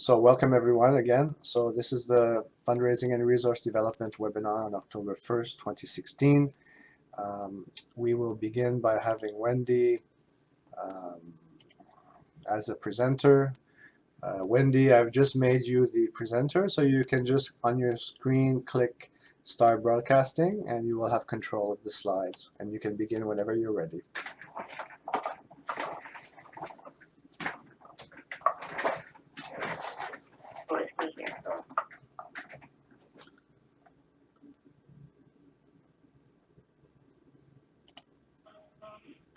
So welcome everyone again. So this is the Fundraising and Resource Development webinar on October 1st, 2016. We will begin by having Wendy as a presenter. Wendy, I've just made you the presenter, so you can just on your screen click Start Broadcasting and you will have control of the slides, and you can begin whenever you're ready.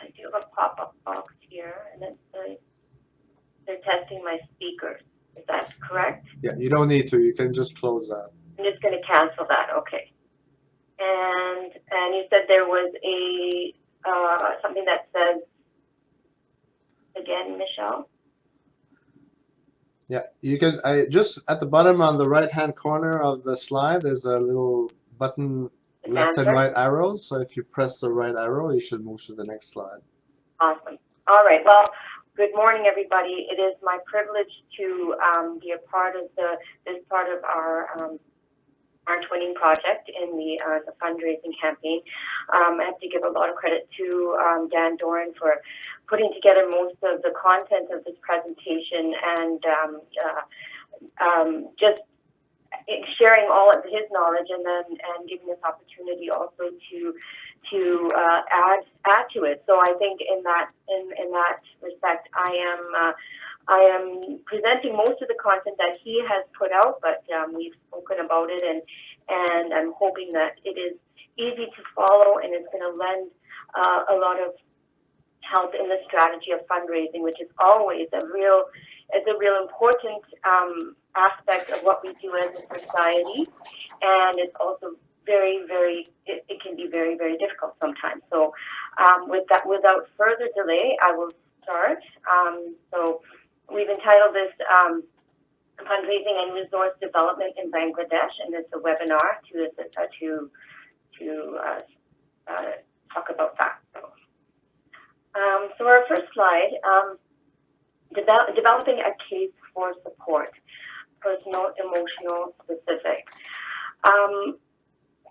I do have a pop-up box here, and it says they're testing my speakers. Is that correct? Yeah, you don't need to. You can just close that. I'm just going to cancel that. Okay. And you said there was a something that says again, Michelle. Yeah, you can. Just at the bottom on the right-hand corner of the slide, there's a little button, left and right arrows. So if you press the right arrow, you should move to the next slide. Awesome. All right. Well, good morning, everybody. It is my privilege to be a part of this part of our twinning project in the fundraising campaign. I have to give a lot of credit to Dan Doran for putting together most of the content of this presentation and just sharing all of his knowledge, and giving this opportunity also to add to it. So I think in that respect, I am presenting most of the content that he has put out, but we've spoken about it, and I'm hoping that it is easy to follow, and it's going to lend a lot of help in the strategy of fundraising, which is always a real important aspect of what we do as a society, and it's also it can be very, very difficult sometimes. So without further delay, I will start. So we've entitled this Fundraising and Resource Development in Bangladesh, and it's a webinar to talk about that. So our first slide, developing a case for support, personal, emotional, specific.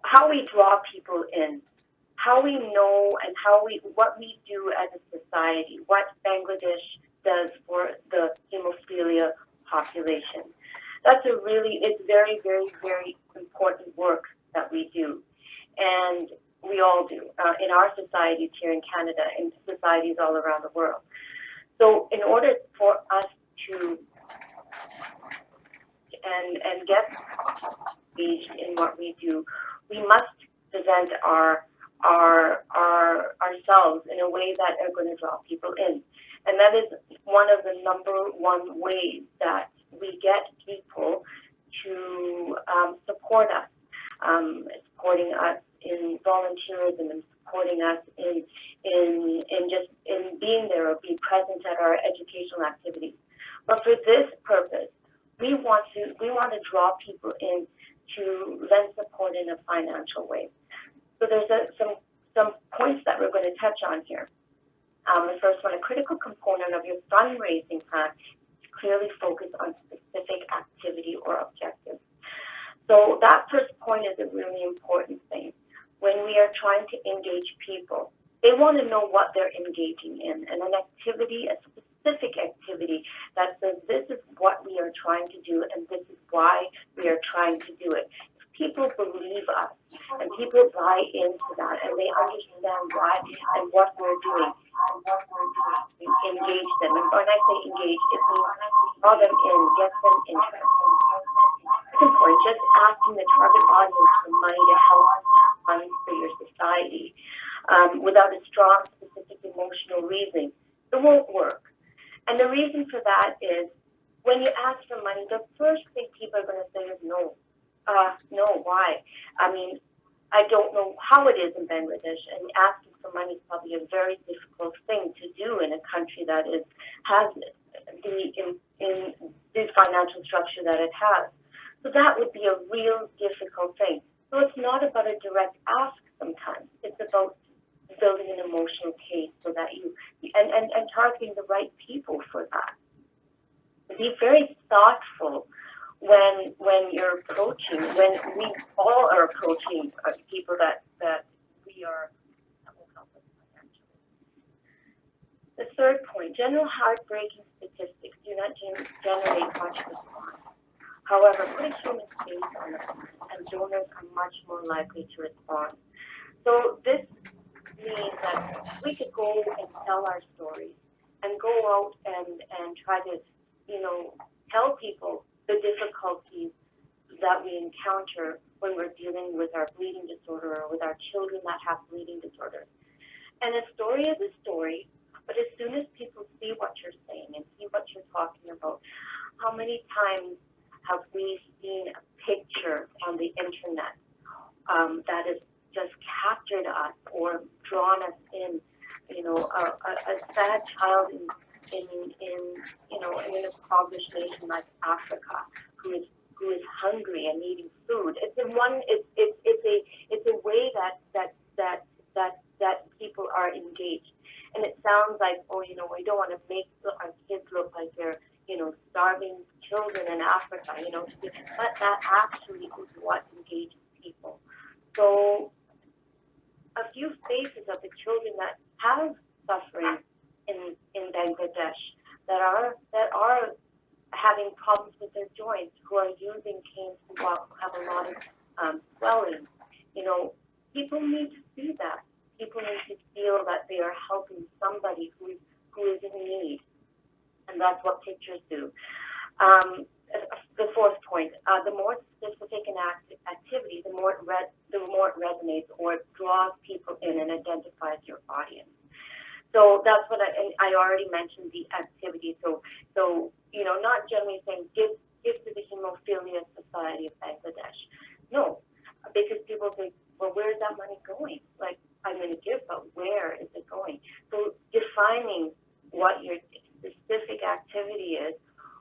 How we draw people in, how we know, and what we do as a society, what Bangladesh does for the hemophilia population. It's very, very, very important work that we do, and we all do in our societies here in Canada and societies all around the world. So in order for us to and get engaged in what we do, we must present ourselves in a way that are going to draw people in. And that is one of the #1 ways that we get people to support us, supporting us in volunteerism and supporting us in being there or being present at our educational activities. But for this purpose, we want to draw people in to lend support in a financial way. So there's some points that we're going to touch on here. The first one, a critical component of your fundraising plan is clearly focused on specific activity or objectives. So that first point is a really important thing. When we are trying to engage people, they want to know what they're engaging in, and an activity, a specific activity that says this is what we are trying to do and this is why we are trying to do it. If people believe us and people buy into that and they understand why and what we're doing, we engage them. And when I say engage, it means draw them in, get them interested. It's important, just asking the target audience for money to help fund for your society without a strong, specific emotional reason, it won't work. And the reason for that is when you ask for money, the first thing people are going to say is no. No, why? I mean, I don't know how it is in Bangladesh, and asking for money is probably a very difficult thing to do in a country that has the financial structure that it has. So that would be a real difficult thing. So it's not about a direct ask sometimes. It's about building an emotional case so that and targeting the right people for that. be very thoughtful when you're approaching, when we all are approaching people that we are, that will help us financially. The third point, general heartbreaking statistics do not generate much response. However, put a human face on them, and donors are much more likely to respond. So this means that we could go and tell our stories and go out and try to, tell people the difficulties that we encounter when we're dealing with our bleeding disorder or with our children that have bleeding disorders. And a story is a story, but as soon as people see what you're saying and see what you're talking about, how many times have we seen a picture on the internet that has just captured us or drawn us in, a sad child in an impoverished nation like Africa who is hungry and needing food. It's a way that people are engaged. And it sounds like, we don't want to make our kids look like they're, starving children in Africa, but that actually is what engages people. So a few faces of the children that have suffering in Bangladesh, that are having problems with their joints, who are using canes, who have a lot of swelling. People need to see that. People need to feel that they are helping somebody who is in need, and that's what pictures do. The fourth point: the more specific an activity, the more it resonates or it draws people in and identifies your audience. So that's what I already mentioned the activity. So not generally saying give to the Hemophilia Society of Bangladesh. No, because people think, well, where is that money going? Like, I'm going to give, but where is it going? So defining what your specific activity is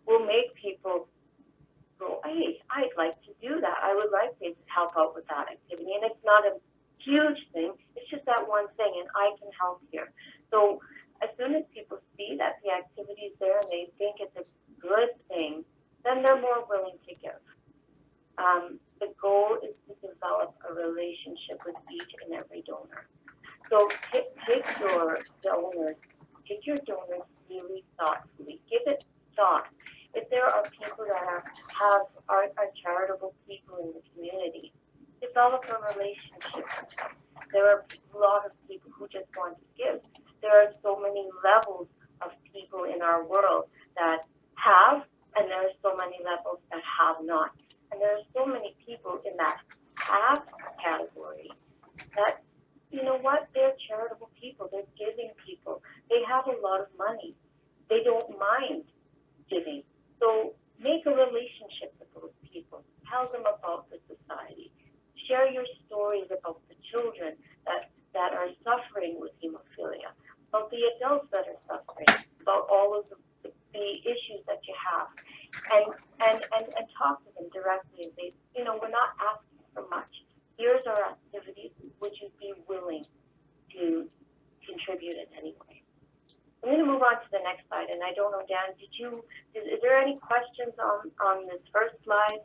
will make people go, hey, I'd like to do that. I would like to help out with that activity. And it's not a huge thing. It's just that one thing, and I can help here. So as soon as people see that the activity is there and they think it's a good thing, then they're more willing to give. The goal is to develop a relationship with each and every donor. So pick your donors really thoughtfully. Give it thought. If there are people that are charitable people in the community, develop a relationship with them. There are a lot of people who just want to give. There are so many levels of people in our world that have, and there are so many levels that have not. And there are so many people in that have category that, they're charitable people. They're giving people. They have a lot of money. They don't mind giving. So make a relationship with those people. Tell them about the society. Share your stories about the children that are suffering with hemophilia, about the adults that are suffering, about all of the issues that you have, and talk to them directly and say, we're not asking for much. Here's our activities. Would you be willing to contribute in any way? I'm going to move on to the next slide, and I don't know, Dan, is there any questions on this first slide?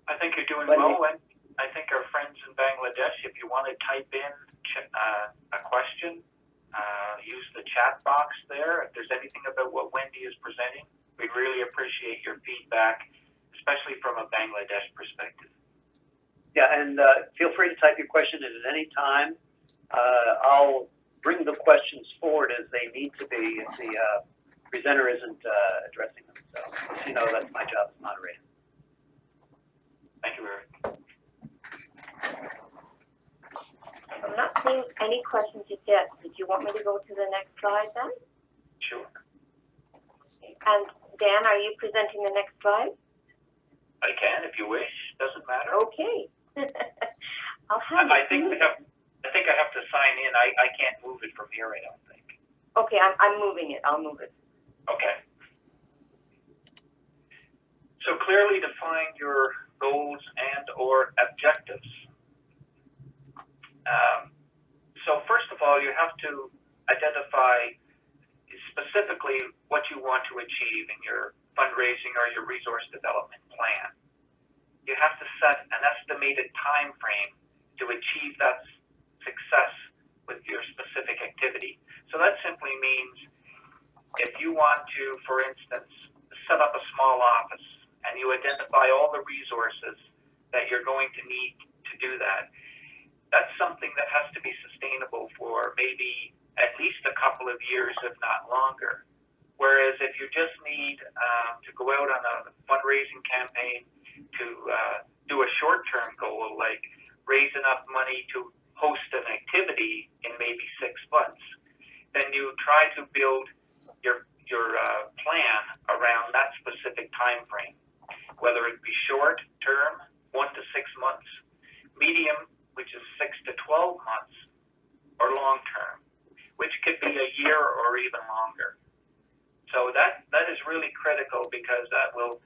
I think you're doing well, and I think our friends in Bangladesh, if you want to type in a question, use the chat box there. If there's anything about what Wendy is presenting, we'd really appreciate your feedback, especially from a Bangladesh perspective. Yeah, and feel free to type your question in at any time. I'll bring the questions forward as they need to be if the presenter isn't addressing them. So, as you know, that's my job as moderator. Thank you, Eric. I'm not seeing any questions yet. Did you want me to go to the next slide then? Sure. And Dan, are you presenting the next slide? I can, if you wish. Doesn't matter. Okay. I'll have I think I have to sign in. I can't move it from here, I don't think. Okay, I'm moving it. I'll move it. Okay. So clearly define your goals and or objectives. So first of all, you have to identify specifically what you want to achieve in your fundraising or your resource development plan. You have to set an estimated time frame to achieve that success with your specific activity. So that simply means if you want to, for instance, set up a small office and you identify all the resources that you're going to need to do that, that's something that has to be sustainable for maybe at least a couple of years, if not longer. Whereas if you just need to go out on a fundraising campaign to do a short-term goal, like raise enough money to host an activity in maybe 6 months, then you try to build your plan around that specific time frame, whether it be short term, 1 to 6 months, medium, which is 6 to 12 months, or long term, which could be a year or even longer. So that is really critical, because that will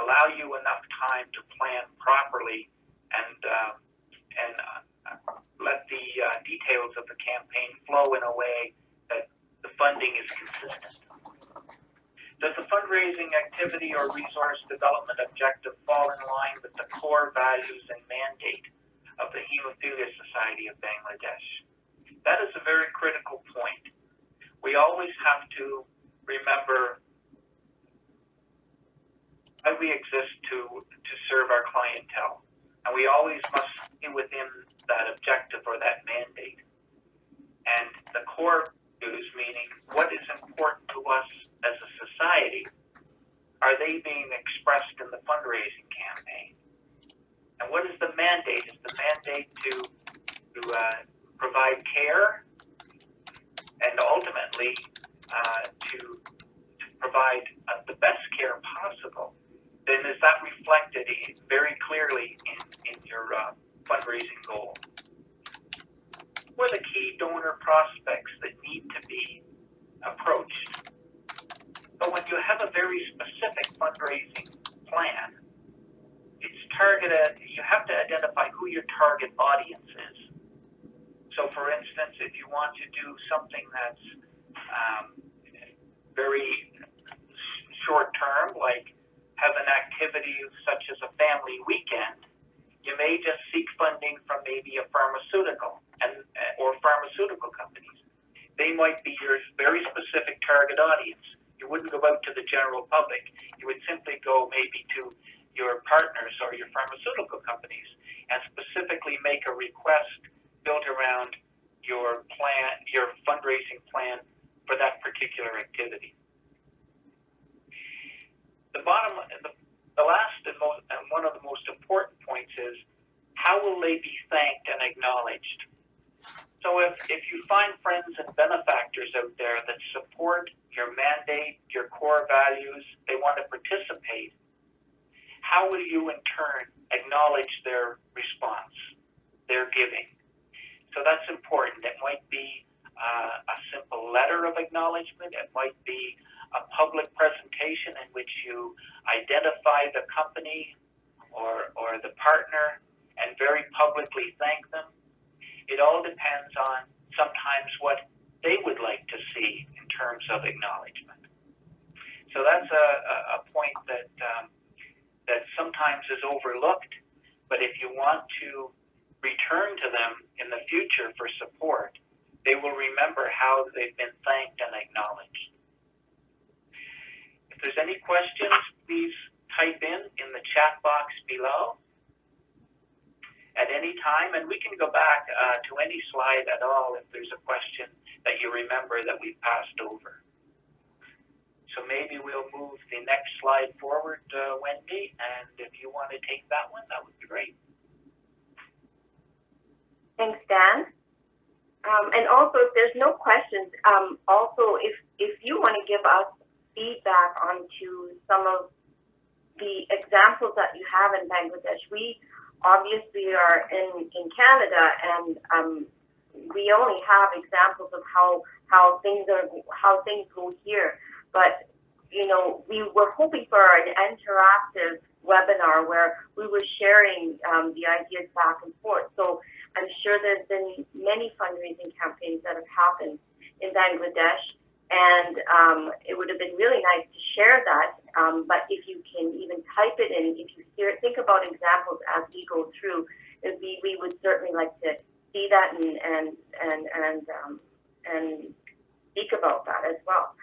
allow you enough time to plan properly and let the details of the campaign flow in a way that the funding is consistent. Does the fundraising activity or resource development objective fall in line with the core values and mandate of the Hemophilia Society of Bangladesh? That is a very critical point. We always have to remember why we exist to serve our clientele, and we always must be within that objective or that mandate. And the core values, meaning what is important to us as a society, are they being expressed in the fundraising campaign? And what is the mandate? Is the mandate to provide care and ultimately to provide the best care possible? Then is that reflected very clearly in your fundraising goal? Who are the key donor prospects that need to be approached? But when you have a very specific fundraising plan, it's targeted. You have to identify who your target audience is. So, for instance, if you want to do something that's very short term, like have an activity such as a family weekend, you may just seek funding from maybe a pharmaceutical or pharmaceutical companies. They might be your very specific target audience. You wouldn't go out to the general public. You would simply go maybe to your partners or your pharmaceutical companies and specifically make a request built around your plan, your fundraising plan for that particular activity. The last and one of the most important points is, how will they be thanked and acknowledged? So if you find friends and benefactors out there that support your mandate, your core values, they want to participate, how will you in turn acknowledge their response, their giving? So that's important. It might be a simple letter of acknowledgement. It might be a public presentation in which you identify the company or the partner and very publicly thank them. It all depends on sometimes what they would like to see in terms of acknowledgement. So that's a point that sometimes is overlooked, but if you want to return to them in the future for support, they will remember how they've been thanked and acknowledged. If there's any questions, please type in the chat box below at any time, and we can go back to any slide at all if there's a question that you remember that we passed over. So maybe we'll move the next slide forward, Wendy, and if you want to take that one, that would be great. Thanks, Dan. And also, if there's no questions, also if you want to give us feedback onto some of the examples that you have in Bangladesh, we obviously are in Canada, and we only have examples of how things go here. But you know, we were hoping for an interactive webinar where we were sharing the ideas back and forth. So I'm sure there's been many fundraising campaigns that have happened in Bangladesh, And it would have been really nice to share that, but if you can even type it in, if you think about examples as we go through, we would certainly like to see that and speak about that as well.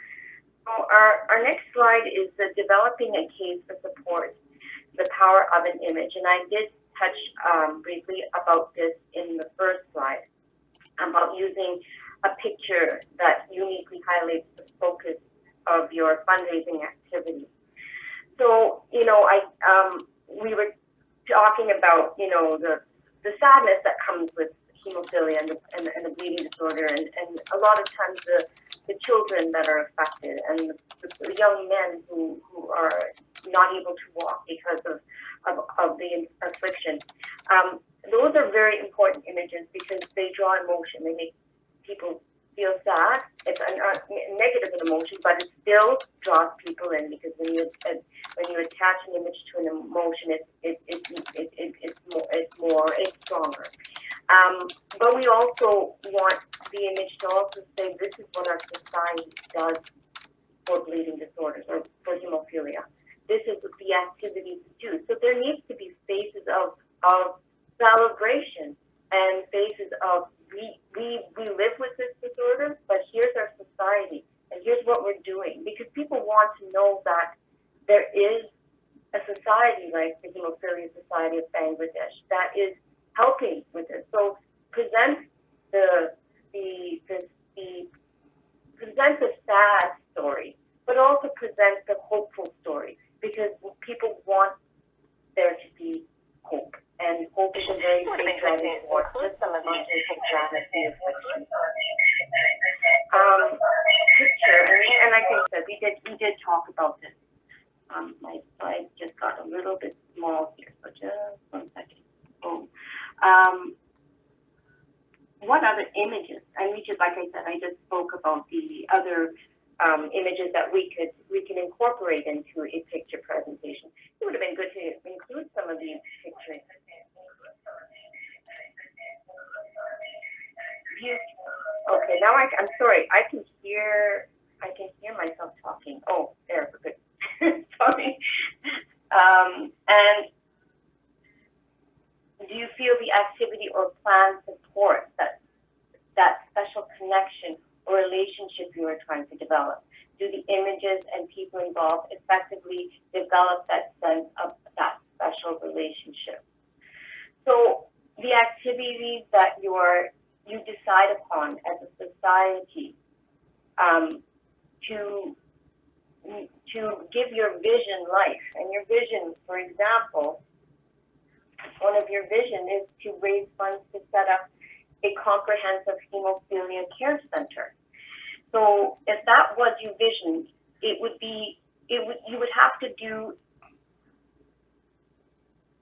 So our next slide is the developing a case for support, the power of an image. And I did touch briefly about this in the first slide, about using a picture that uniquely highlights the focus of your fundraising activity. So, you know, we were talking about, you know, the sadness that comes with hemophilia and the bleeding disorder, and a lot of times the children that are affected, and the young men who are not able to walk because of the affliction. Those are very important images because they draw emotion. They make people feel sad. It's a negative emotion, but it still draws people in, because when you attach an image to an emotion, it's stronger. But we also want the image to also say this is what our society does for bleeding disorders or for hemophilia. This is what the activities do. So there needs to be spaces of celebration and spaces of we live with this disorder, but here's our society and here's what we're doing, because people want to know that there is a society like the Hemophilia Society of Bangladesh that is helping with it. So present the sad story, but also present the hopeful story, because people want there to be hope. And hope is a very big driving force. Just some of these picture, and like I said, we did talk about this. My slide just got a little bit small here, so just 1 second. Boom. What other images? And we just, like I said, I just spoke about the other images that we can incorporate into a picture presentation. It would have been good to include some of these pictures. Okay, now I'm sorry. I can hear myself talking. Oh, there, good. Sorry. And do you feel the activity or plan supports that special connection or relationship you are trying to develop? Do the images and people involved effectively develop that sense of that special relationship? So the activities that you decide upon as a society to give your vision life. And your vision, for example, one of your vision is to raise funds to set up a comprehensive hemophilia care center. So if that was your vision, you would have to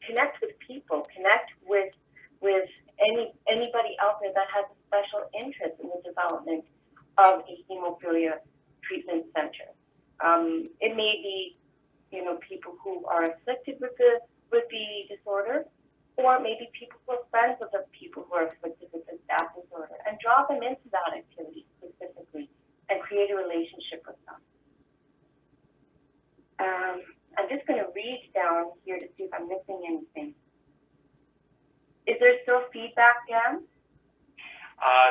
connect with people, connect with anybody out there that has a special interest in the development of a hemophilia treatment center. It may be, you know, people who are afflicted with the disorder, or maybe people who are friends of the people who are afflicted with that disorder, and draw them into that activity specifically and create a relationship with them. I'm just going to read down here to see if I'm missing anything. Is there still feedback, Dan?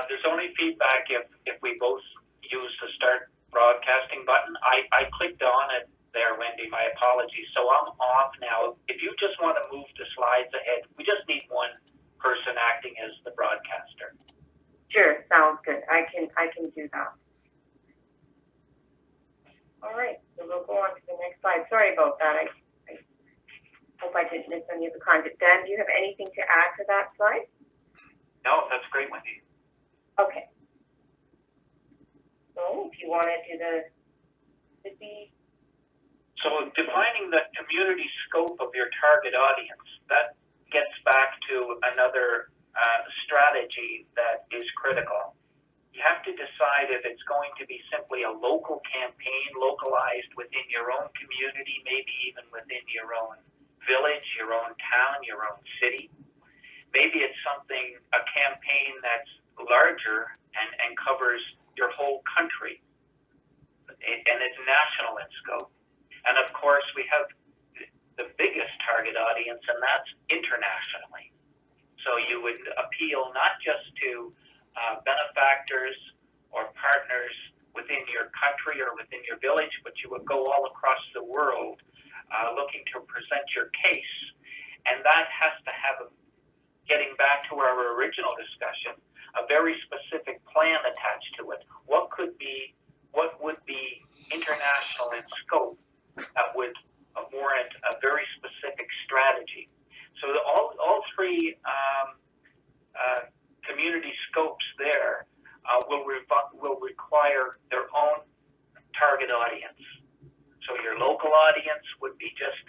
There's only feedback if we both use the start broadcasting button. I clicked on it there, Wendy, my apologies. So I'm off now. If you just want to move the slides ahead, we just need one person acting as the broadcaster. Sure, sounds good. I can do that. All right, so we'll go on to the next slide. Sorry about that. I hope I didn't miss any of the content. Dan, do you have anything to add to that slide? No, that's great, Wendy. Okay. So if you want to do So defining the community scope of your target audience, that gets back to another strategy that is critical. You have to decide if it's going to be simply a local campaign, localized within your own community, maybe even within your own village, your own town, your own city. Maybe it's a campaign that's larger and covers your whole country. and it's national in scope. And of course, we have the biggest target audience, and that's internationally. So you would appeal not just to benefactors or partners within your country or within your village, but you would go all across the world looking to present your case. And that has to have, getting back to our original discussion, a very specific plan attached to it. What would be international in scope that would warrant a very specific strategy? So all three community scopes there will require their own target audience. So your local audience would be just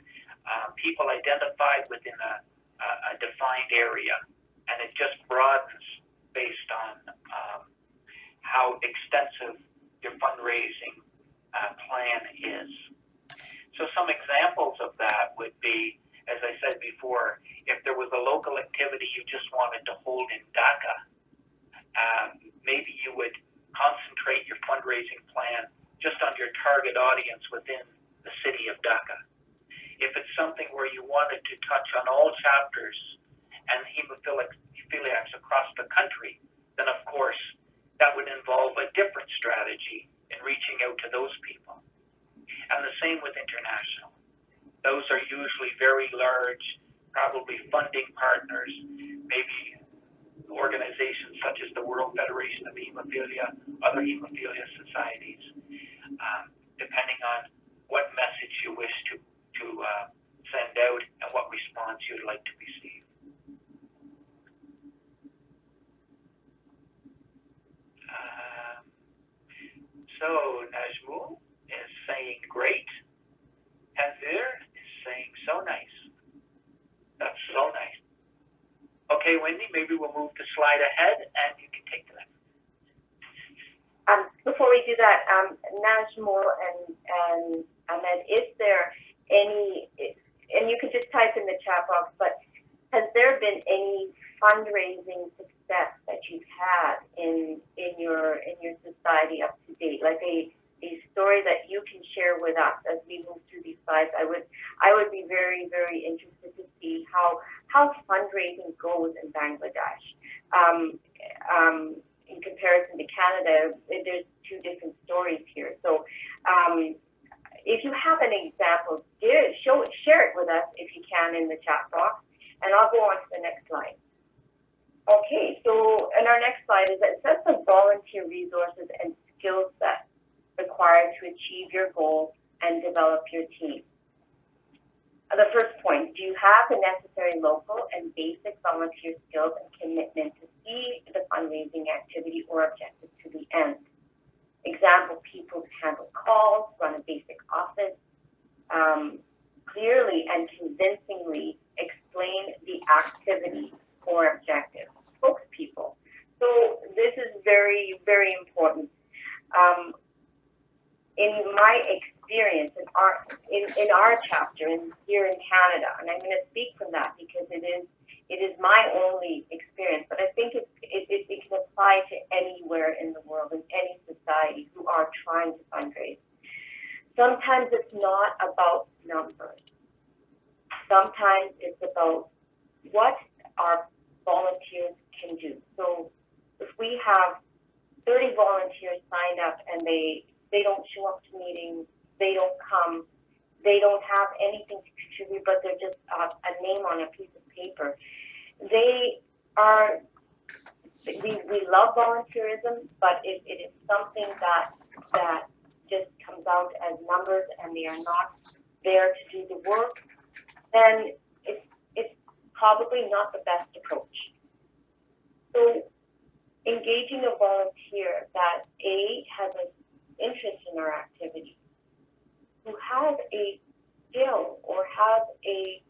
people identified within a defined area, and it just broadens based on how extensive your fundraising plan is. So some examples of that would be, as I said before, if there was a local activity you just wanted to hold in Dhaka, maybe you would concentrate your fundraising plan just on your target audience within the city of Dhaka. If it's something where you wanted to touch on all chapters and hemophiliacs across the country, then of course that would involve a different strategy in reaching out to those people. And the same with international. Those are usually very large, probably funding partners, maybe organizations such as the World Federation of Hemophilia, other hemophilia societies, depending on what message you wish to send out and what response you'd like to receive. So Najmul is saying great. Hazir is saying so nice. That's so nice. Okay, Wendy, maybe we'll move the slide ahead and you can take the next. Before we do that, Najmul and Ahmed, is there any, and you could just type in the chat box, but has there been any fundraising success that you've had in your society up to date, like a story that you can share with us as we move through these slides? I would be very, very interested to see how fundraising goes in Bangladesh. In comparison to Canada, there's two different stories here. So if you have an example, share it with us if you can in the chat box, and I'll go on to the next slide. Okay, so in our next slide is that it says the volunteer resources and skill sets required to achieve your goal and develop your team. The first point, do you have the necessary local and basic volunteer skills and commitment to see the fundraising activity or objective to the end? Example, people handle calls, run a basic office, clearly and convincingly explain the activity or objective. Spokespeople. So this is very, very important. In my experience, in our chapter here in Canada, and I'm going to speak from that because it is my only experience, but I think it can apply to anywhere in the world, in any society who are trying to fundraise. Sometimes it's not about numbers. Sometimes it's about what our volunteers can do. So if we have 30 volunteers signed up and they don't show up to meetings, they don't come, they don't have anything to contribute, but they're just a name on a piece of paper. We love volunteerism, but it is something that just comes out as numbers and they are not there to do the work, then it's probably not the best approach. So engaging a volunteer that has an interest in our activity, who has a skill or has a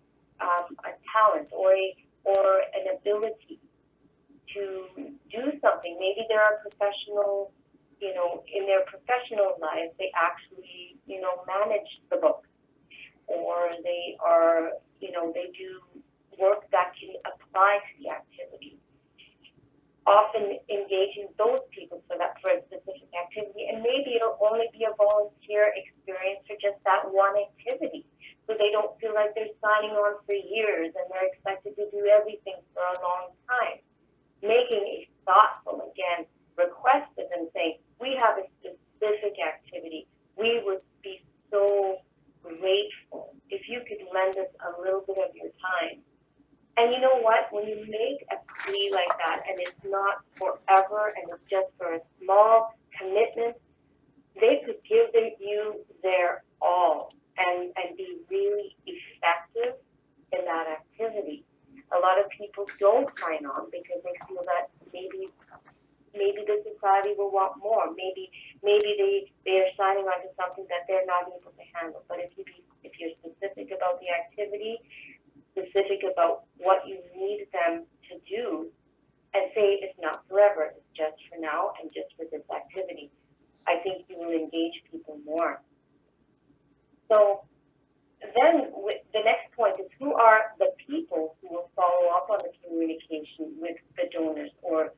talent or an ability to do something. Maybe they are professional, in their professional life, they actually, manage the book, or they are, they do work that can apply to the activity. often engaging those people for a specific activity, and maybe it'll only be a volunteer experience for just that one activity, so they don't feel like they're signing on for years and they're expected to do everything for a long time. Making a thoughtful, again, request of them, saying, we have a specific activity. We would be so grateful if you could lend us a little bit of your time. And you know what? When you make a plea like that, and it's not forever, and it's just for a small commitment, they could give you their all and be really effective in that activity. A lot of people don't sign on because they feel that maybe the society will want more. Maybe they are signing on to something that they're not able to handle. But if you're specific about the activity, specific about what you need them to do, and say it's not forever, it's just for now and just for this activity, I think you will engage people more. So then the next point is, who are the people who will follow up on the communication with the donors or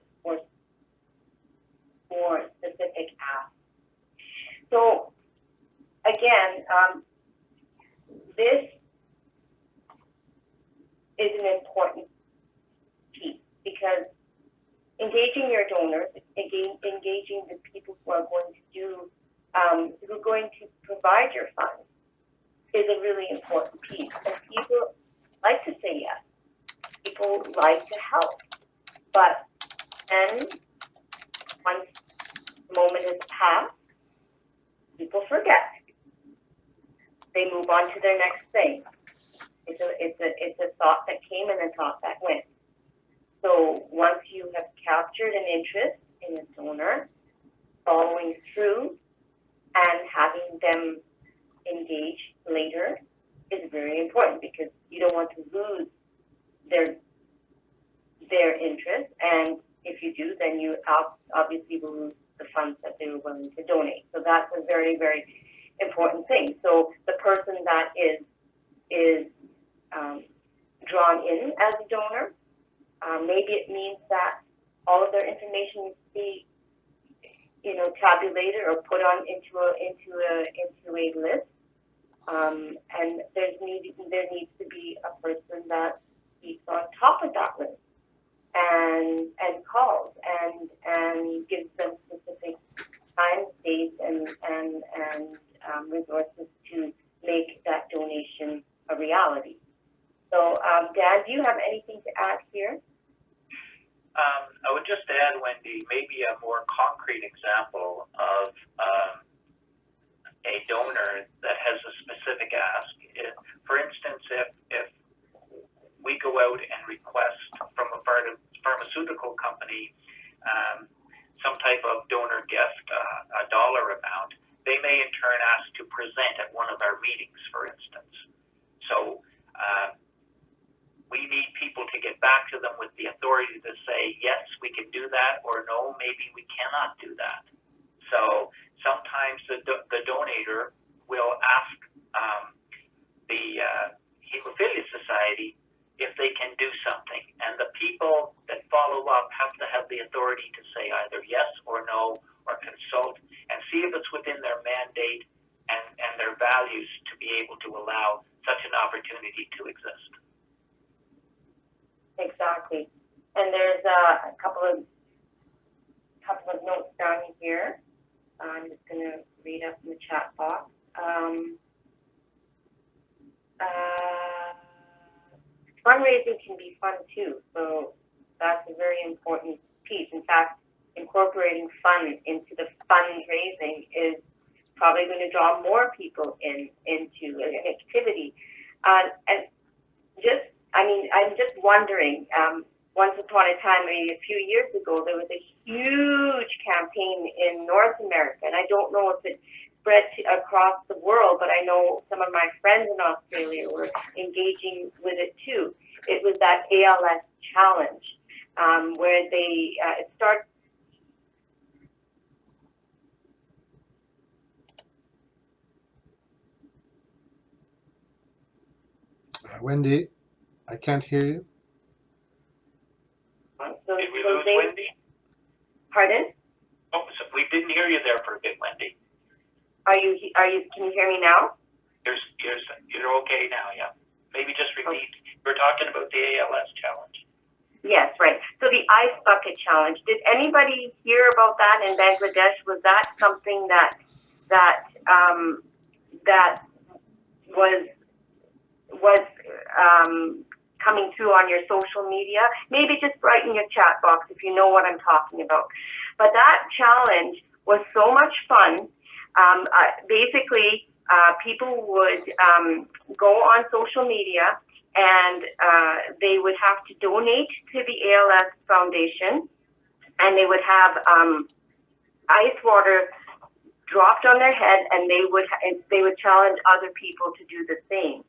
specific asks? So again, this is an important piece, because engaging your donors, engaging the people who are going to do, who are going to provide your funds, is a really important piece. And people like to say yes. People like to help. But then, once the moment has passed, people forget. They move on to their next thing. It's a thought that came and a thought that went. So once you have captured an interest in a donor, following through and having them engage later is very important, because you don't want to lose their interest, and if you do, then you obviously will lose the funds that they were willing to donate. So that's a very, very important thing. So the person that is drawn in as a donor, maybe it means that all of their information needs to be, tabulated or put on into a list. And there needs to be a person that keeps on top of that list and calls and gives them specific time, dates, and resources to make that donation a reality. So, Dan, do you have anything to add here? I would just add, Wendy, maybe a more concrete example of a donor that has a specific ask. For instance, if we go out and request from a pharmaceutical company some type of donor gift, a dollar amount, they may in turn ask to present at one of our meetings, for instance. So we need people to get back to them with the authority to say, yes, we can do that, or no, maybe we cannot do that. So sometimes the donator will ask the Hemophilia Society if they can do something, and the people that follow up have to have the authority to say either yes or no, or consult and see if it's within their mandate and their values to be able to allow such an opportunity to exist. Exactly. And there's a couple of notes down here. I'm just going to read up in the chat box. Fundraising can be fun too, so that's a very important piece. In fact, incorporating fun into the fundraising is probably going to draw more people into an activity. And I'm just wondering, once upon a time, maybe a few years ago, there was a huge campaign in North America, and I don't know if it spread across the world, but I know some of my friends in Australia were engaging with it too. It was that ALS challenge, where it starts. Wendy, I can't hear you. Did we lose Wendy? Pardon? Oh, so we didn't hear you there for a bit, Wendy. Can you hear me now? You're okay now, yeah. Maybe just repeat. We're talking about the ALS challenge. Yes, right. So the ice bucket challenge. Did anybody hear about that in Bangladesh? Was that something that was coming through on your social media? Maybe just write in your chat box if you know what I'm talking about. But that challenge was so much fun. Basically, people would go on social media and they would have to donate to the ALS Foundation, and they would have ice water dropped on their head, and they would challenge other people to do the same.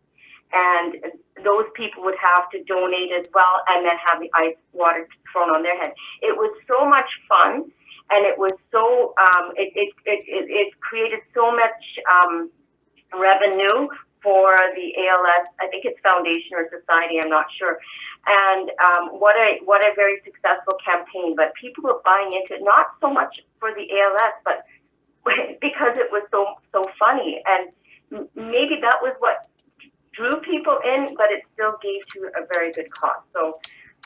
And those people would have to donate as well, and then have the ice water thrown on their head. It was so much fun, and it was so it created so much revenue for the ALS, I think it's foundation or society, I'm not sure. And what a very successful campaign. But people were buying into it, not so much for the ALS, but because it was so funny. And maybe that was what drew people in, but it still gave to a very good cause. So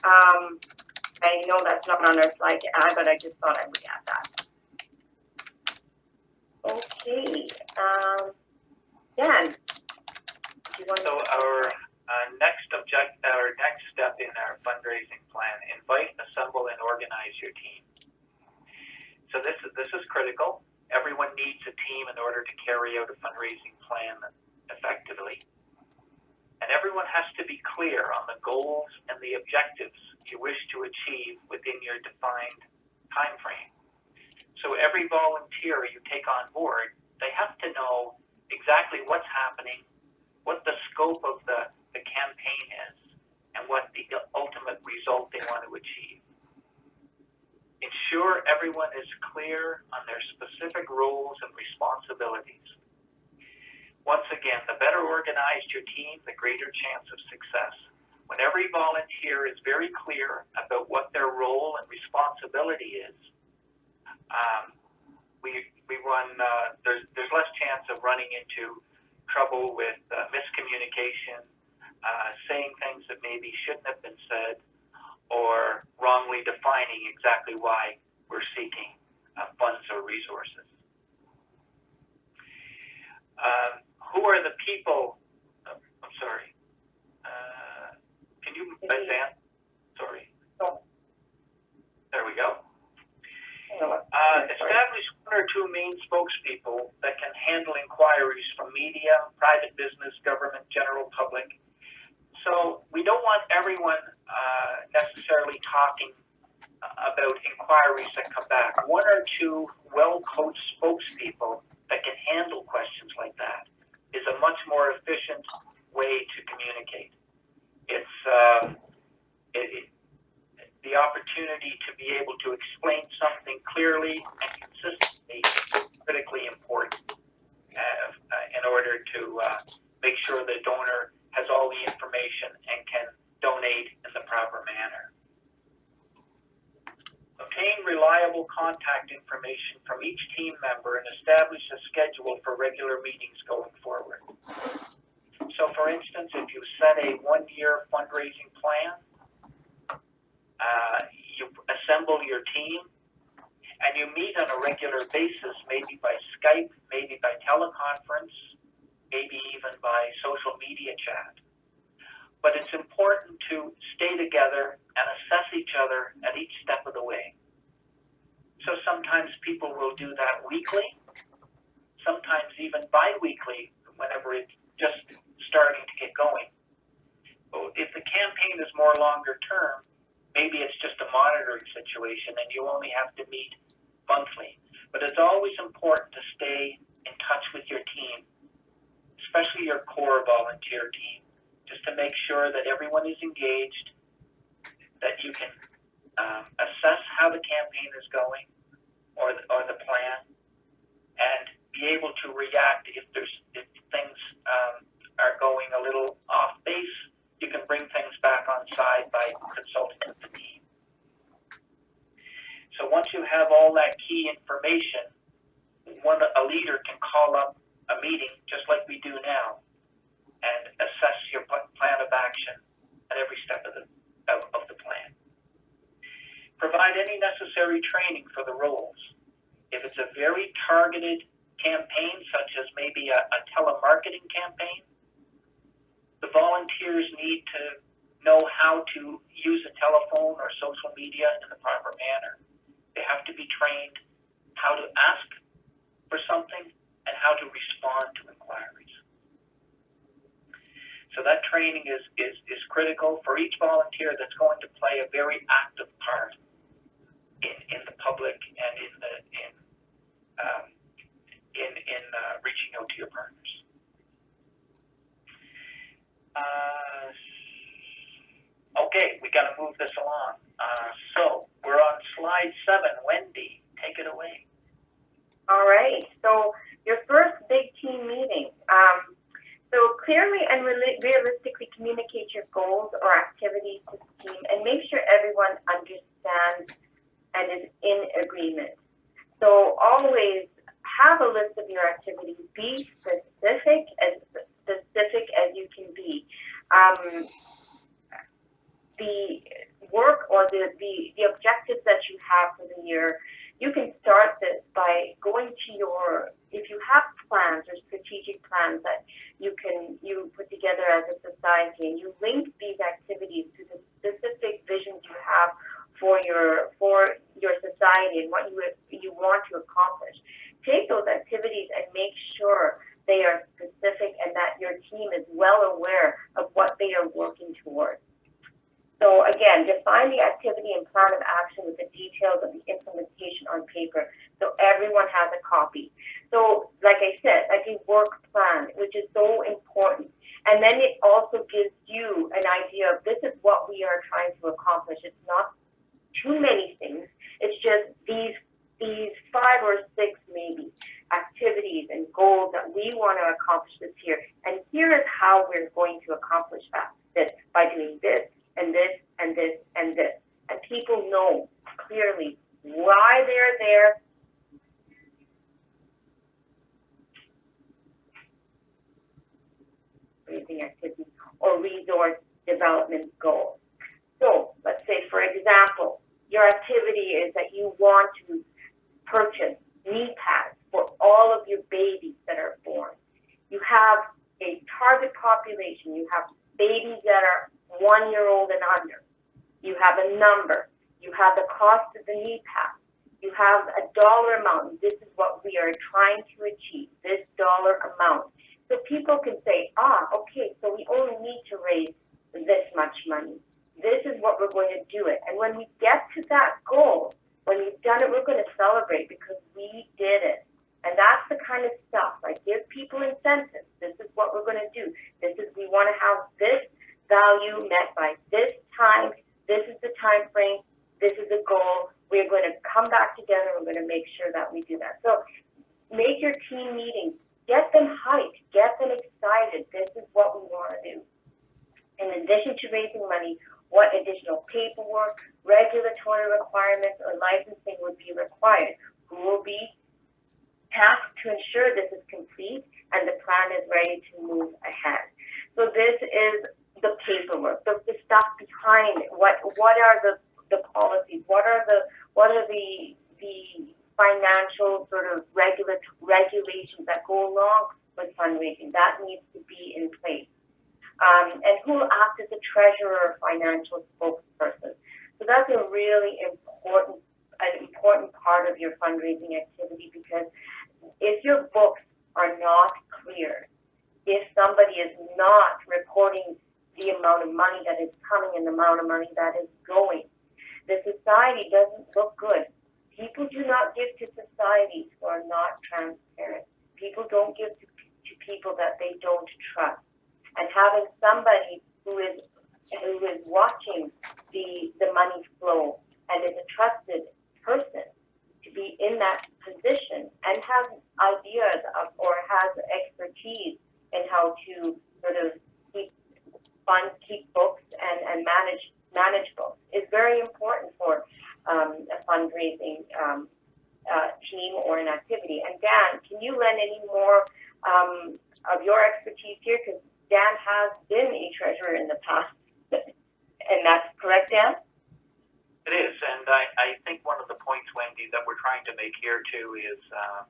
I know that's not on our slide to add, but I just thought I would add that. Okay, Dan. So our next step in our fundraising plan: invite, assemble, and organize your team. So this is critical. Everyone needs a team in order to carry out a fundraising plan effectively, and everyone has to be clear on the goals and the objectives you wish to achieve within your defined time frame. So every volunteer you take on board, they have to know exactly what's happening, what the scope of the campaign is, and what the ultimate result they want to achieve. Ensure everyone is clear on their specific roles and responsibilities. Once again, the better organized your team, the greater chance of success. When every volunteer is very clear about what their role and responsibility is, there's less chance of running into trouble with miscommunication, saying things that maybe shouldn't have been said, or wrongly defining exactly why we're seeking funds or resources. Who are the people? I'm sorry. Can you advance? Sorry. There we go. Establish one or two main spokespeople that can handle inquiries from media, private business, government, general public. So we don't want everyone necessarily talking about inquiries that come back. One or two well-coached spokespeople that can handle questions like that is a much more efficient way to communicate. It's the opportunity to be able to explain something clearly and consistently is critically important in order to make sure the donor has all the information and can donate in the proper manner. Obtain reliable contact information from each team member and establish a schedule for regular meetings going forward. So for instance, if you set a one-year fundraising plan, you assemble your team, and you meet on a regular basis, maybe by Skype, maybe by teleconference, maybe even by social media chat. But it's important to stay together and assess each other at each step of the way. So sometimes people will do that weekly, sometimes even bi-weekly, whenever it's just starting to get going. But if the campaign is more longer term, maybe it's just a monitoring situation and you only have to meet monthly. But it's always important to stay in touch with your team, especially your core volunteer team, just to make sure that everyone is engaged, that you can assess how the campaign is going or the plan, and be able to react if things are going a little off base. You can bring things back on side by consulting with the team. So once you have necessary training for the roles. If it's a very targeted campaign, such as maybe a telemarketing campaign, the volunteers need to know how to use a telephone or social media in the proper manner. They have to be trained how to ask for something and how to respond to inquiries. So that training is critical for each volunteer that's going to play a very active part in the public and in reaching out to your partners. Okay, we got to move this along. So we're on slide 7. Wendy, take it away. All right. So your first big team meeting. So clearly and realistically communicate your goals or activities to the team and make sure everyone understands and is in agreement. So always have a list of your activities. Be specific as you can be. The work or the objectives that you have for the year, you can start this by going to if you have plans or strategic plans that you put together as a society, and you link these activities to the specific visions you have for your society and what you want to accomplish. Take those activities and make sure they are specific and that your team is well aware of what they are working towards. So again, define the activity and plan of action with the details of the implementation on paper, so everyone has a copy. So like I said, like a work plan, which is so important. And then it also gives you an idea of this is what we are trying to accomplish. It's not too many things. It's just these 5 or 6 maybe activities and goals that we want to accomplish this year. And here is how we're going to accomplish this by doing this and this and this and this. And people know clearly why they're there. Raising activities or resource development goals. So let's say, for example, your activity is that you want to purchase knee pads for all of your babies that are born. You have a target population. You have babies that are 1 year old and under. You have a number. You have the cost of the knee pad. You have a dollar amount. This is what we are trying to achieve, this dollar amount. So people can say, okay, so we only need to raise this much money. This is what we're going to do it. And when we get to that goal, when we've done it, we're going to celebrate because we did it. And that's the kind of stuff. Like, give people incentives. This is what we're going to do. We want to have this value met by this time. This is the time frame. This is the goal. We're going to come back together. We're going to make sure that we do that. So make your team meetings. Get them hyped. Get them excited. This is what we want to do. In addition to raising money, what additional paperwork, regulatory requirements, or licensing would be required? Who will be tasked to ensure this is complete and the plan is ready to move ahead? So this is the paperwork, the stuff behind it. What are the policies? What are the financial sort of regulations that go along with fundraising? That needs to be in place. And who will act as a treasurer or financial spokesperson? So that's a really important part of your fundraising activity, because if your books are not clear, if somebody is not reporting the amount of money that is coming and the amount of money that is going, the society doesn't look good. People do not give to societies who are not transparent. People don't give to people that they don't trust. And having somebody who is watching the money flow and is a trusted person to be in that position and has ideas of, or has expertise in how to sort of keep books and manage books is very important for a fundraising team or an activity. And Dan, can you lend any more of your expertise here? Because Dan has been a treasurer in the past. And that's correct, Dan? It is, and I think one of the points, Wendy, that we're trying to make here too is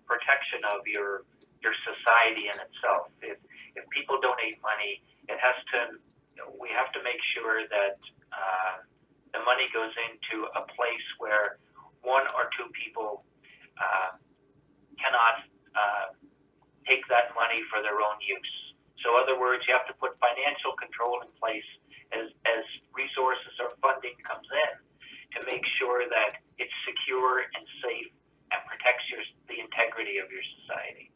protection of your society in itself. If people donate money, it has to. We have to make sure that the money goes into a place where one or two people cannot take that money for their own use. So, in other words, you have to put financial control in place as resources or funding comes in, to make sure that it's secure and safe and protects the integrity of your society.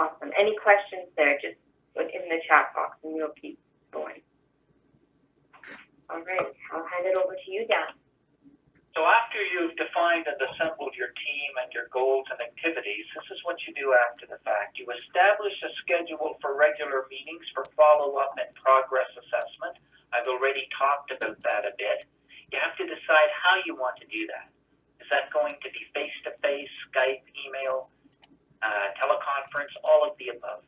Awesome. Any questions there? Just put in the chat box and we'll keep going. All right, I'll hand it over to you, Dan. So after you've defined and assembled your team and your goals and activities, this is what you do after the fact. You establish a schedule for regular meetings for follow-up and progress assessment. I've already talked about that a bit. You have to decide how you want to do that. Is that going to be face-to-face, Skype, email, teleconference, all of the above?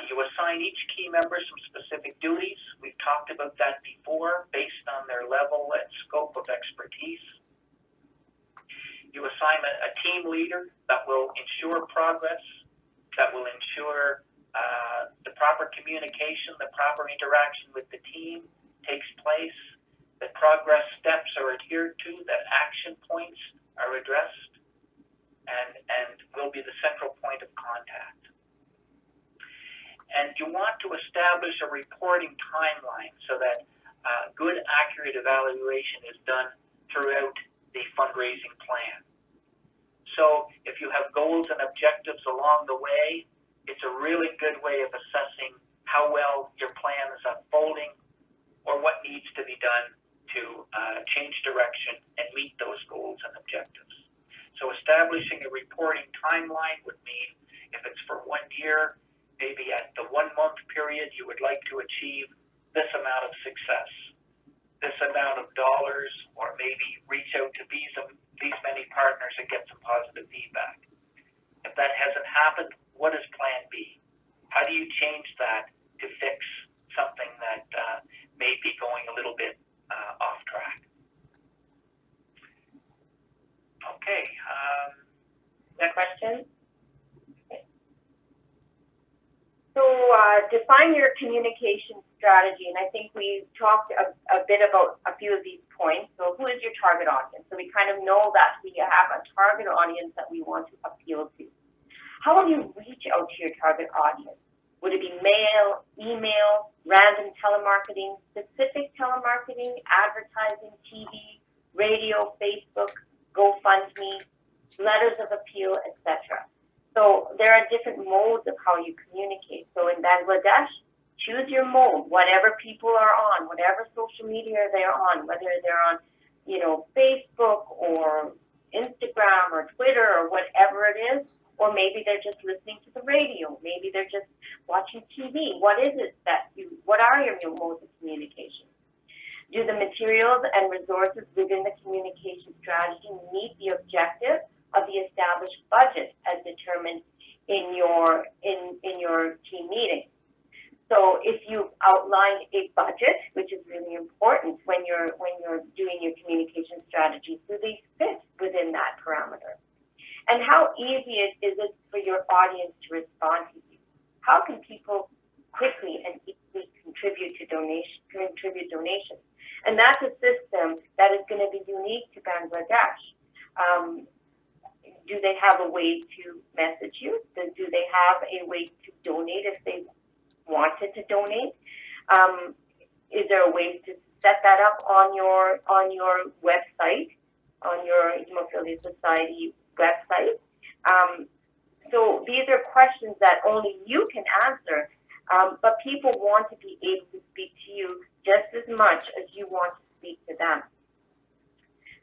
You assign each key member some specific duties. We've talked about that before, based on their level and scope of expertise. You assign a team leader that will ensure progress, that will ensure the proper communication, the proper interaction with the team takes place, that progress steps are adhered to, that action points are addressed, and will be the central point of contact. And you want to establish a reporting timeline so that good, accurate evaluation is done throughout the fundraising plan. So if you have goals and objectives along the way, it's a really good way of assessing how well your plan is unfolding or what needs to be done to change direction and meet those goals and objectives. So establishing a reporting timeline would mean if it's for 1 year, maybe at the 1 month period, you would like to achieve this amount of success, this amount of dollars, or maybe reach out to these many partners and get some positive feedback. If that hasn't happened, what is plan B? How do you change that to fix something that may be going a little bit off track? Okay. Next question. So define your communication strategy, and I think we talked a bit about a few of these points. So who is your target audience? So we kind of know that we have a target audience that we want to appeal to. How will you reach out to your target audience? Would it be mail, email, random telemarketing, specific telemarketing, advertising, TV, radio, Facebook, GoFundMe, letters of appeal, etc.? So there are different modes of how you communicate. So in Bangladesh, choose your mode, whatever people are on, whatever social media they're on, whether they're on, Facebook or Instagram or Twitter or whatever it is, or maybe they're just listening to the radio, maybe they're just watching TV. What are your modes of communication? Do the materials and resources within the communication strategy meet the objective of the established budget as determined in your team meeting? So if you outline a budget, which is really important when you're doing your communication strategy, do they fit within that parameter? And how easy is it for your audience to respond to you? How can people quickly and easily contribute donations? And that's a system that is going to be unique to Bangladesh. Do they have a way to message you? Do they have a way to donate if they wanted to donate? Is there a way to set that up on your website, on your Hemophilia Society website? So these are questions that only you can answer, but people want to be able to speak to you just as much as you want to speak to them.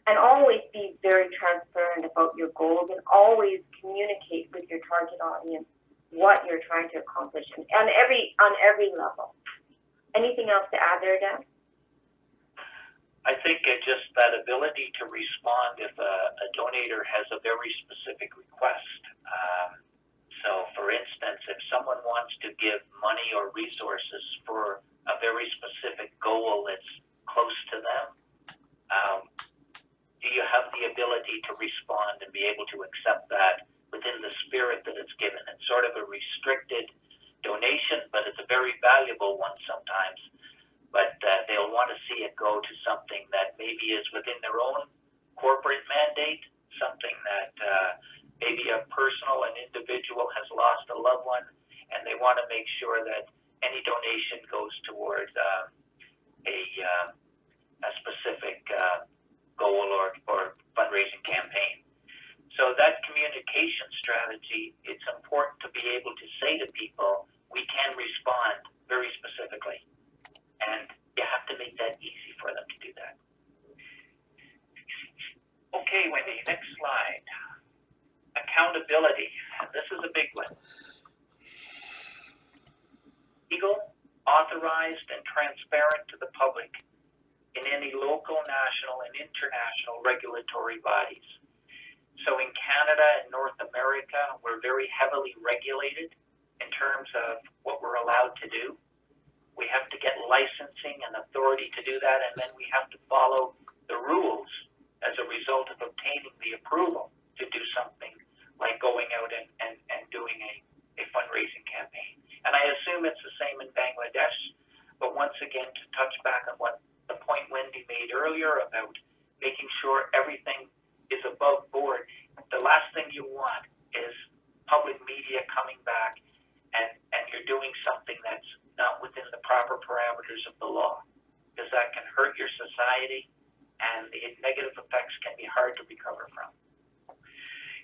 And always be very transparent about your goals, and always communicate with your target audience what you're trying to accomplish on every level. Anything else to add there, Dan? I think just that ability to respond if a donator has a very specific request. So, for instance, if someone wants to give money or resources for a very specific goal that's close to them, do you have the ability to respond and be able to accept that within the spirit that it's given? It's sort of a restricted donation, but it's a very valuable one sometimes. But they'll want to see it go to something that maybe is within their own corporate mandate, something that maybe a personal, an individual has lost a loved one, and they want to make sure that any donation goes towards a specific goal or fundraising campaign. So that communication strategy, it's important to be able to say to people, we can respond very specifically. And you have to make that easy for them to do that. Okay, Wendy, next slide. Accountability. This is a big one. Legal, authorized, and transparent to the public in any local, national, and international regulatory bodies. So in Canada and North America, we're very heavily regulated in terms of what we're allowed to do. We have to get licensing and authority to do that, and then we have to follow the rules as a result of obtaining the approval to do something like going out and doing a fundraising campaign. And I assume it's the same in Bangladesh, but once again, to touch back on what the point Wendy made earlier about making sure everything is above board, the last thing you want is public media coming back and you're doing something that's not within the proper parameters of the law, because that can hurt your society and the negative effects can be hard to recover from.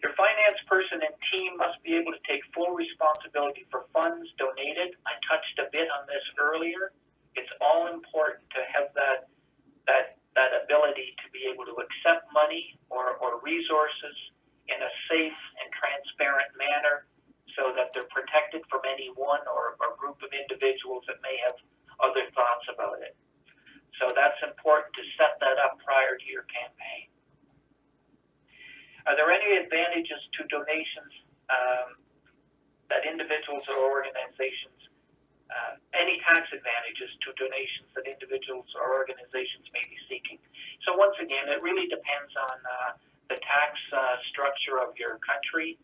Your finance person and team must be able to take full responsibility for funds donated. I touched a bit on this earlier. It's all important to have that ability to be able to accept money or resources in a safe and transparent manner so that they're protected from any one or group of individuals that may have other thoughts about it. So that's important to set that up prior to your campaign. Are there any advantages to donations that individuals or organizations, any tax advantages to donations that individuals or organizations may be seeking? So once again, it really depends on the tax structure of your country.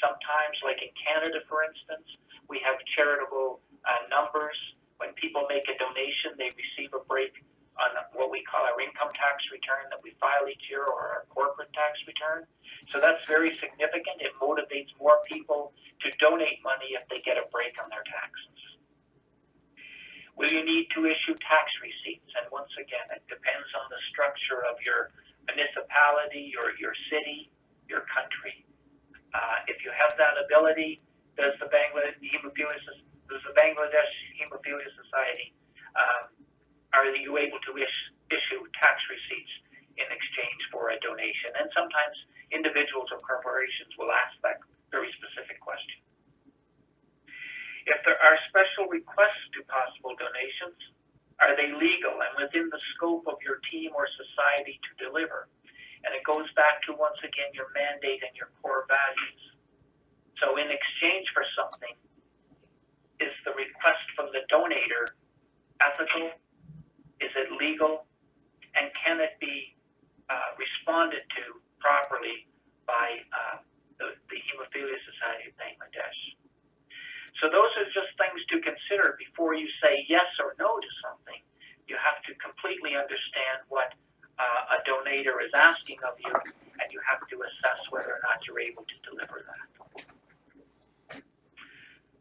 Sometimes, like in Canada, for instance, we have charitable numbers. When people make a donation, they receive a break on what we call our income tax return that we file each year, or our corporate tax return. So that's very significant. It motivates more people to donate money if they get a break on their taxes. Will you need to issue tax receipts? And once again, it depends on the structure of your municipality, your city, your country. If you have that ability, does the Bangladesh Hemophilia Society, are you able to issue tax receipts in exchange for a donation? And sometimes individuals or corporations will ask that very specific question. If there are special requests to possible donations, are they legal and within the scope of your team or society to deliver? And it goes back to, once again, your mandate and your core values. So in exchange for something, is the request from the donator ethical? Is it legal? And can it be responded to properly by the Hemophilia Society of Bangladesh? So those are just things to consider before you say yes or no to something. You have to completely understand what a donator is asking of you, and you have to assess whether or not you're able to deliver that.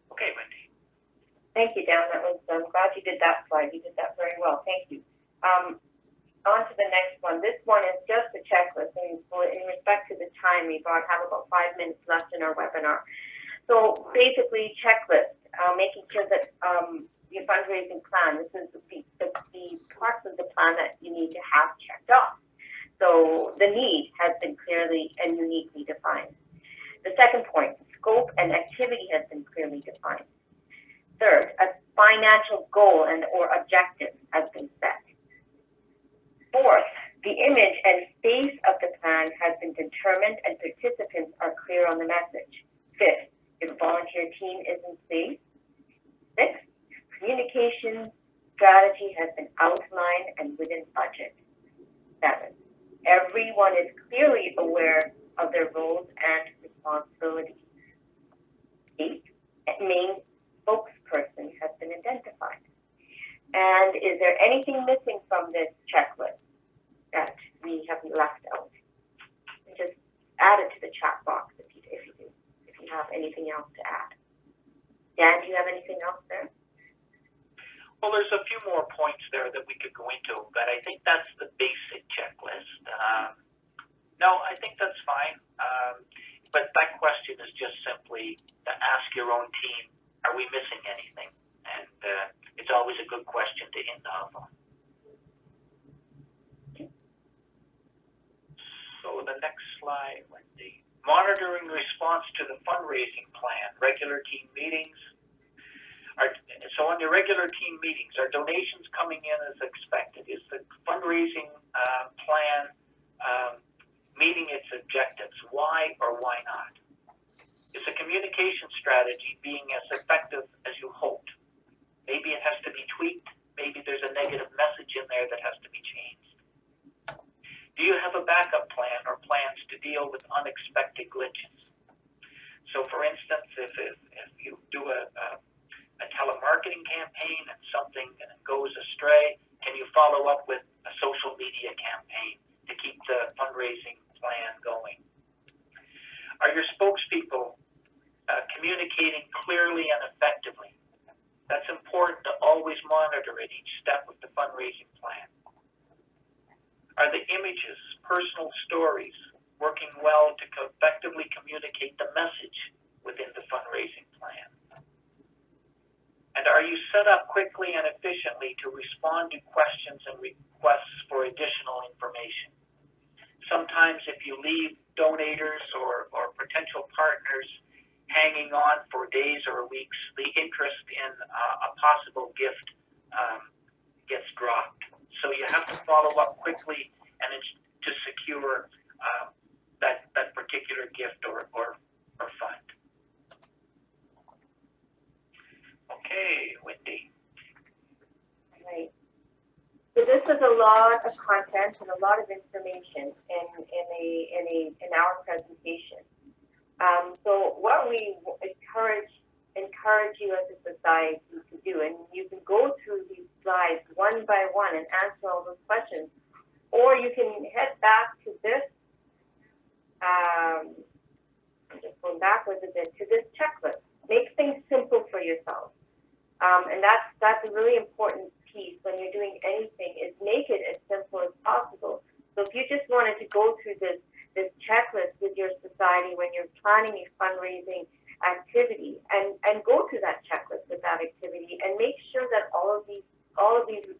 Okay, Wendy. Thank you, Dan. I'm glad you did that slide. You did that very well. Thank you. On to the next one. This one is just a checklist. And in respect to the time, we have about 5 minutes left in our webinar. So basically, checklist, making sure that your fundraising plan, this is the parts of the plan that you need to have checked off. So the need has been clearly and uniquely defined. The second point, scope and activity has been clearly defined. Third, a financial goal and or objective has been set. Fourth, the image and face of the plan has been determined and participants are clear on the message. Fifth, your volunteer team is in place. Sixth, communication strategy has been outlined and within budget. 7, everyone is clearly aware of their roles and responsibilities. 8, a main spokesperson has been identified. And is there anything missing from this checklist that we have left out? And just add it to the chat box if you have anything else to add. Dan, do you have anything else there? Well, there's a few more points there that we could go into, but I think that's the basic checklist. No, I think that's fine. But that question is just simply to ask your own team, are we missing anything? And it's always a good question to end off on. So the next slide, Wendy. Monitoring response to the fundraising plan, regular team meetings. So on your regular team meetings, are donations coming in as expected? Is the fundraising plan meeting its objectives? Why or why not? Is the communication strategy being as effective as you hoped? Maybe it has to be tweaked. Maybe there's a negative message in there that has to be changed. Do you have a backup plan or plans to deal with unexpected glitches? So for instance, if you do a telemarketing campaign and something goes astray, can you follow up with a social media campaign to keep the fundraising plan going? Are your spokespeople communicating clearly and effectively? That's important to always monitor at each step of the fundraising plan. Are the images, personal stories, working well to effectively communicate the message within the fundraising plan? And are you set up quickly and efficiently to respond to questions and requests for additional information? Sometimes if you leave donators or potential partners hanging on for days or weeks, the interest in a possible gift gets dropped. So you have to follow up quickly and to secure that particular gift or fund. Okay, Wendy. Right. So this is a lot of content and a lot of information in our presentation. So what we encourage you as a society to do, and you can go through these slides one by one and answer all those questions, or you can head back to this. I'm just going backwards a bit to this checklist. Make things simple for yourself. And that's a really important piece when you're doing anything, is make it as simple as possible. So if you just wanted to go through this checklist with your society when you're planning a fundraising activity, and go through that checklist with that activity and make sure that all of these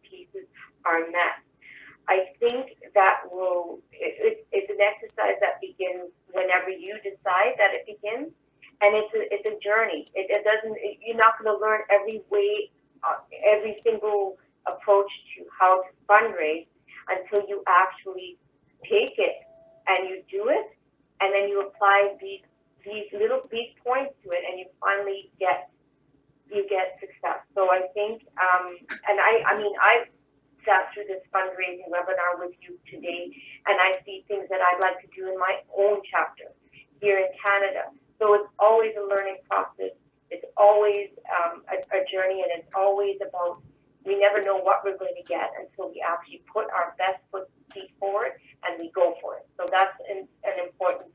pieces are met. I think that it's an exercise that begins whenever you decide that it begins. And it's a journey. You're not going to learn every single approach to how to fundraise until you actually take it and you do it, and then you apply these points to it, and you finally get success. So I think, and I sat through this fundraising webinar with you today, and I see things that I'd like to do in my own chapter here in Canada. So it's always a learning process. It's always a journey, and it's always about, we never know what we're going to get until we actually put our best foot forward and we go for it. So that's an important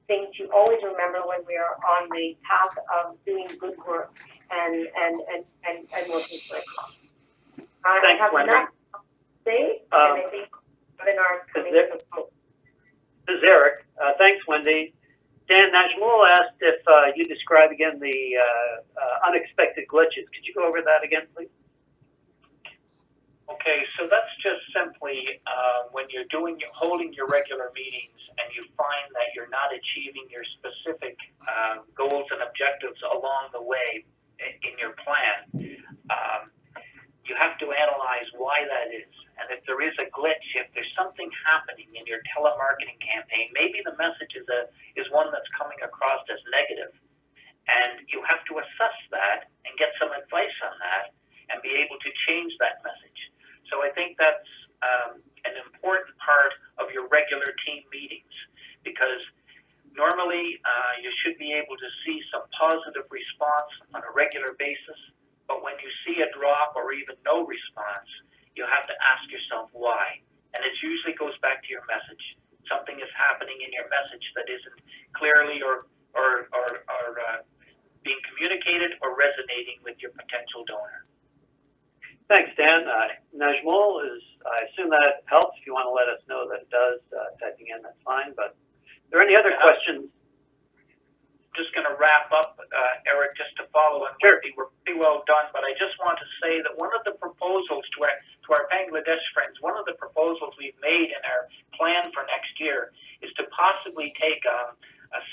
thing to always remember when we are on the path of doing good work and working for a cause. I have enough to say, and I think webinar is coming to a close. This is Eric. Thanks, Wendy. Dan, Najmul asked if you describe again the unexpected glitches. Could you go over that again, please? Okay, so that's just simply when you're holding your regular meetings and you find that you're not achieving your specific goals and objectives along the way in your plan. You have to analyze why that is. And if there is a glitch, if there's something happening in your telemarketing campaign, maybe the message is one that's coming across as negative. And you have to assess that and get some advice on that and be able to change that message able to see some positive response on a regular basis. But when you see a drop or even no response, you have to ask yourself why. And it usually goes back to your message. Something is happening in your message that isn't clearly or being communicated or resonating with your potential donor. Thanks, Dan. Najmul, I assume that helps. If you want to let us know that it does, typing in, that's fine. But are there any other questions? Just going to wrap up, Eric, just to follow, and sure. We're pretty well done, but I just want to say that one of the proposals to our Bangladesh friends, one of the proposals we've made in our plan for next year is to possibly take a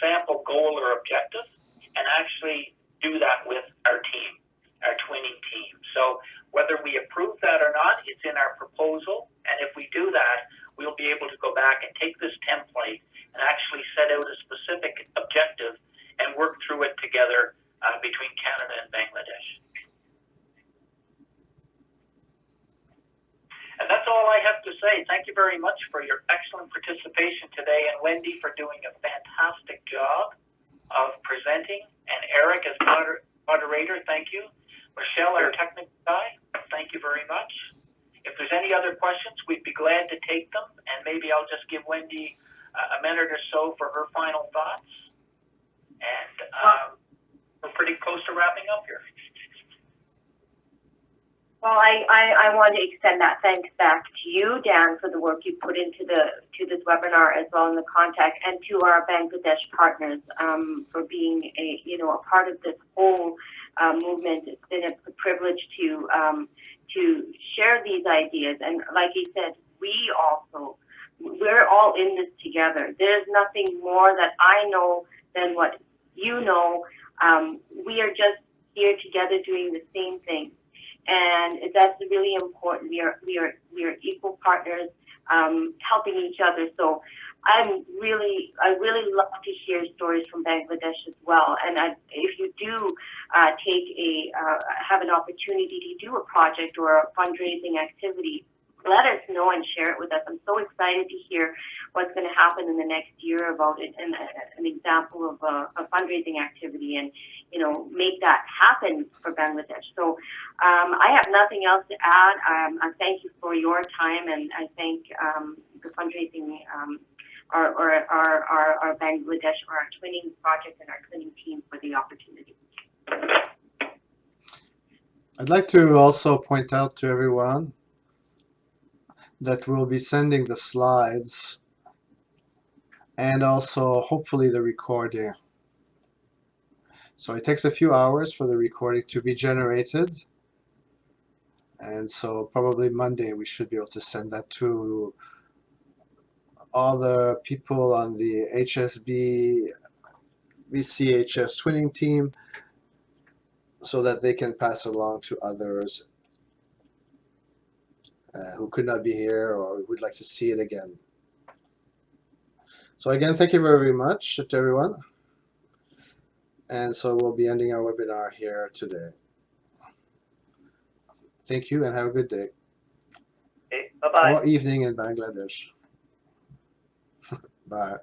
sample goal or objective and actually do that with our team, our twinning team. So whether we approve that or not, it's in our proposal, and if we do that, we'll be able to go back and take this template and actually set out a specific objective and work through it together between Canada and Bangladesh. And that's all I have to say. Thank you very much for your excellent participation today, and Wendy for doing a fantastic job of presenting, and Eric as moderator, thank you. Michelle, our technical guy, thank you very much. If there's any other questions, we'd be glad to take them, and maybe I'll just give Wendy a minute or so for her final thoughts. And we're pretty close to wrapping up here. Well, I want to extend that thanks back to you, Dan, for the work you put into this webinar as well in the contact, and to our Bangladesh partners for being a part of this whole movement. It's been a privilege to share these ideas, and like he said, we're all in this together. There's nothing more that I know than what you know. We are just here together doing the same thing. And that's really important. We are equal partners, helping each other. So I really love to hear stories from Bangladesh as well. And if you do have an opportunity to do a project or a fundraising activity, let us know and share it with us. I'm so excited to hear what's going to happen in the next year about it, and an example of a fundraising activity, and make that happen for Bangladesh. So I have nothing else to add. I thank you for your time, and I thank the fundraising our Bangladesh, or our twinning project and our twinning team for the opportunity. I'd like to also point out to everyone that we'll be sending the slides and also hopefully the recording. So it takes a few hours for the recording to be generated, and so probably Monday we should be able to send that to all the people on the HSB VCHS twinning team so that they can pass along to others who could not be here or would like to see it again. So again, thank you very much to everyone. And so we'll be ending our webinar here today. Thank you and have a good day. Okay, bye-bye. Or evening in Bangladesh. Bye.